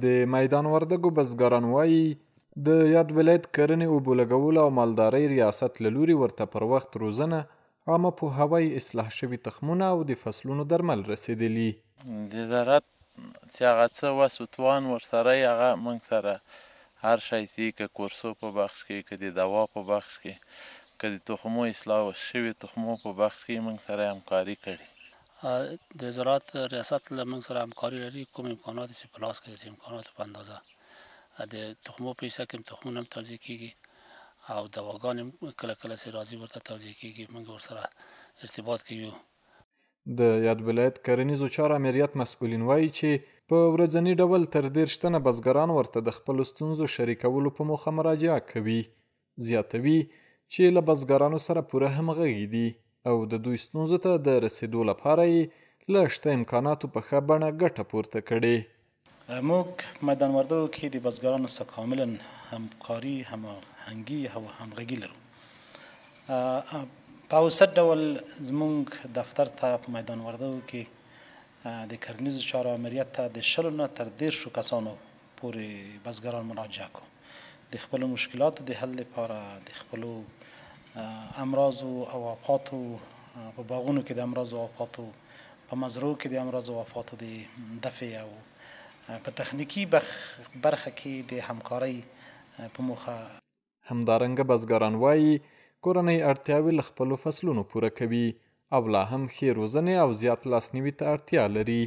د میدان وردګو بزګران وایي د یاد ولایت کرنې اوبو لګولو او مالدارۍ ریاست له لوري ورته پر وخت روزنه، عامه پوهاوی، اصلاح شوي تخمونه او د فصلونو درمل رسېدلي. د زراعت چې هغه څه وس و توان ورسره یې هغه موږ سره هر شی چې که کورسو په بخش کې، که د دوا په بخش کې، که د تخمو اصلاح شوي تخمو په بخش کې موږ سره همکاري کړې. د زراعت ریاست له موږ سره همکاري لري. کوم امکانات چې په لاس کې د امکاناتو په اندازه د تخمو په حصه کې تخمونه هم توزیع کېږي او دواګانې هم کله کله چې راځي ورته توزیع کېږي. موږ ورسره ارتباط کوو. د یاد ولایت کرنیزو چارو امریت مسؤلین وایي چې په ورځني ډول تر 30 تنه بزګران ورته د خپلو ستونزو شریکولو په موخه مراجعه کوي. زیاتوي چې له بزګرانو سره پوره همغږي دي او د دوی ستونزو ته د رسیدو لپاره یې له شته امکاناتو په ښه بڼه ګټه پورته کړې. موږ میدان وردګو کې د بزګرانو سره کاملا همکاري، هماهنګي او همغږي لرو. په اوسط ډول زموږ دفتر ته په میدان وردګو کې د کرنیزو چارو امریت ته د 20 نه تر 30 کسانو پورې بزګران مراجعه کوي د خپلو مشکلاتو د حل لپاره، د خپلو امراضو او آفاتو په باغونو کې د امراضو او آفاتو، په مزرعو کې د امراضو او آفاتو د دفع او په تخنیکی برخه کې د همکارۍ په موخه. همدارنګه بزګران وایي کورنۍ اړتیاوې له خپلو فصلونو پوره کوي او لا هم ښې روزنې او زیات لاسنیوي ته اړتیا لري.